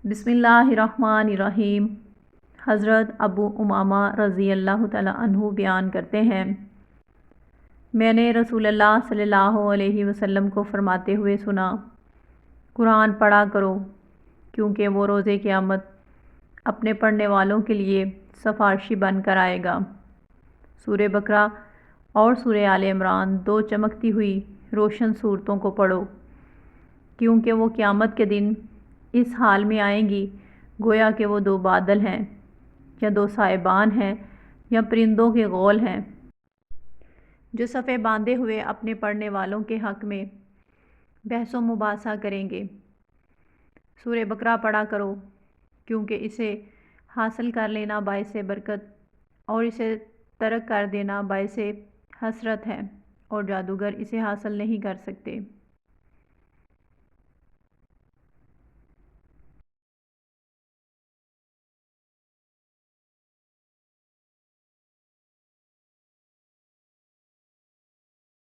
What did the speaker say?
بسم اللہ الرحمن الرحیم۔ حضرت ابو امامہ رضی اللہ تعالیٰ عنہ بیان کرتے ہیں، میں نے رسول اللہ صلی اللہ علیہ وسلم کو فرماتے ہوئے سنا، قرآن پڑھا کرو کیونکہ وہ روز قیامت اپنے پڑھنے والوں کے لیے سفارشی بن کر آئے گا۔ سورہ بقرہ اور سورہ آل عمران، دو چمکتی ہوئی روشن صورتوں کو پڑھو، کیونکہ وہ قیامت کے دن اس حال میں آئیں گی گویا کہ وہ دو بادل ہیں، یا دو سائبان ہیں، یا پرندوں کے غول ہیں، جو صفیں باندھے ہوئے اپنے پڑھنے والوں کے حق میں بحث و مباحثہ کریں گے۔ سورہ بقرہ پڑھا کرو کیونکہ اسے حاصل کر لینا باعث برکت اور اسے ترک کر دینا باعث حسرت ہے، اور جادوگر اسے حاصل نہیں کر سکتے۔